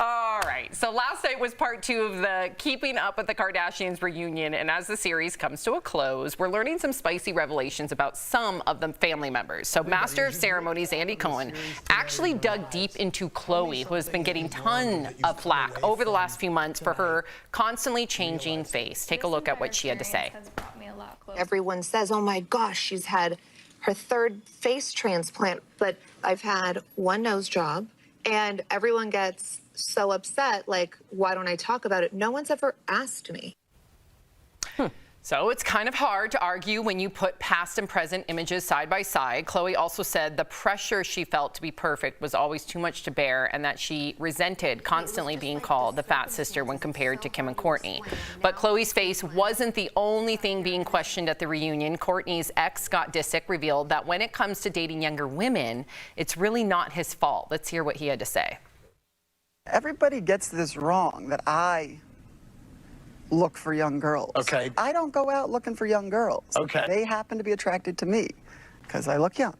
All right, so last night was part 2 of the Keeping Up with the Kardashians reunion, and as the series comes to a close, we're learning some spicy revelations about some of the family members. So Master of Ceremonies Andy Cohen actually dug deep into Khloe, who has been getting tons of flack over the last few months for her constantly changing face. Take a look at what she had to say. Everyone says, oh my gosh, she's had her 3rd face transplant, but I've had 1 nose job, and everyone gets so upset, like, why don't I talk about it? No one's ever asked me. So it's kind of hard to argue when you put past and present images side by side. Khloe also said the pressure she felt to be perfect was always too much to bear, and that she resented constantly being called the fat sister when compared to Kim and Kourtney. But Khloe's face wasn't the only thing being questioned at the reunion. Kourtney's ex, Scott Disick, revealed that when it comes to dating younger women, it's really not his fault. Let's hear what he had to say. Everybody gets this wrong, that I look for young girls. Okay. I don't go out looking for young girls. Okay. They happen to be attracted to me because I look young.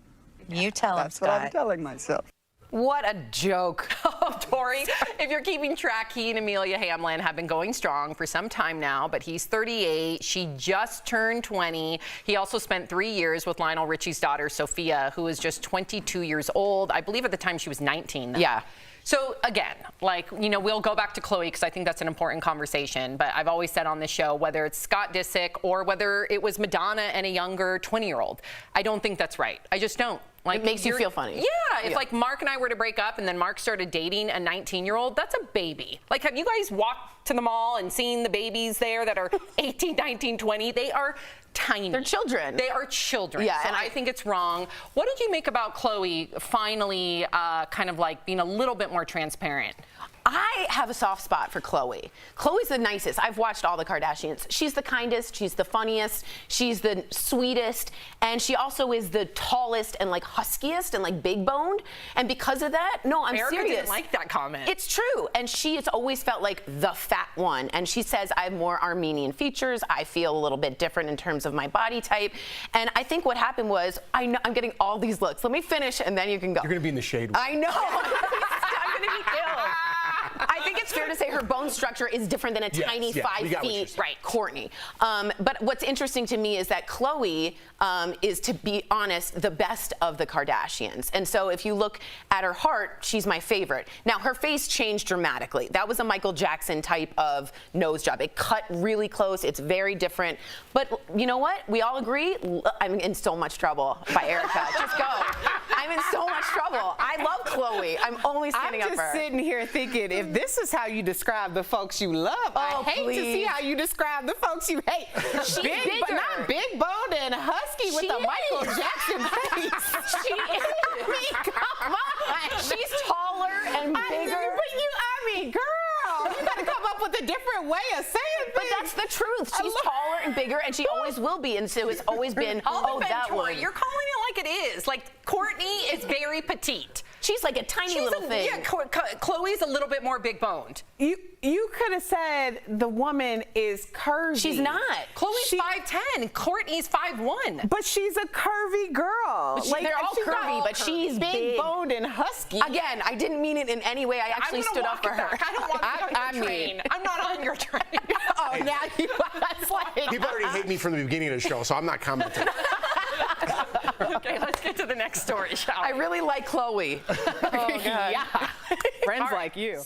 You tell him, That's Scott. what I'm telling myself. What a joke. Oh, Tori, if you're keeping track, he and Amelia Hamlin have been going strong for some time now, but he's 38. She just turned 20. He also spent 3 years with Lionel Richie's daughter, Sophia, who is just 22 years old. I believe at the time she was 19. Yeah. So again, like, you know, we'll go back to Khloe because I think that's an important conversation. But I've always said on this show, whether it's Scott Disick or whether it was Madonna and a younger 20-year-old, I don't think that's right. I just don't. Like, it makes you feel funny. Yeah, if like Mark and I were to break up and then Mark started dating a 19-year-old, that's a baby. Like, have you guys walked to the mall and seen the babies there that are 18, 19, 20? They are tiny. They're children. They are children. Yeah, so and I think it's wrong. What did you make about Khloe finally kind of like being a little bit more transparent? I have a soft spot for Khloe. Khloe's the nicest. I've watched all the Kardashians. She's the kindest, she's the funniest, she's the sweetest, and she also is the tallest and like huskiest and like big boned. And because of that, no, I'm Erica serious. didn't like that comment. It's true. And she has always felt like the fat one. And she says, I have more Armenian features. I feel a little bit different in terms of my body type. And I think what happened was, I know I'm getting all these looks. Let me finish and then you can go. You're going to be in the shade. I know. I'm going to be killed. I think it's fair to say her bone structure is different than a tiny 5 feet, right, Kourtney. But what's interesting to me is that Khloe is, to be honest, the best of the Kardashians. And so if you look at her heart, she's my favorite. Now, her face changed dramatically. That was a Michael Jackson type of nose job. It cut really close. It's very different. But you know what? We all agree. I'm in so much trouble by Erica. Just go. I'm in so much trouble. I love Khloe. I'm only standing up for her. I'm just sitting here thinking, if this is how you describe the folks you love, I hate to see how you describe the folks you hate. She's big, bigger. but not big boned and husky with a Michael Jackson face. She is. I mean, come on. She's taller and bigger. I mean, girl, you gotta come up with a different way of saying things. But that's the truth. She's taller and bigger, and she always will be. And so it's always been, that one. You're calling it like it is. Like, Kourtney is very petite. She's like a tiny little thing. Yeah, Khloe's a little bit more big boned. You could have said the woman is curvy. She's not. Khloe's 5'10", Kourtney's 5'1". But she's a curvy girl. They're all curvy, but she's big boned and husky. Again, I didn't mean it in any way. I actually stood up for her. I don't want to be on your train. I'm not on your train. Oh, now you that's like. People already hate me from the beginning of the show, so I'm not commenting. Okay, let's get to the next story, shall we? I really like Khloe. Oh, God. Yeah. Friends like you.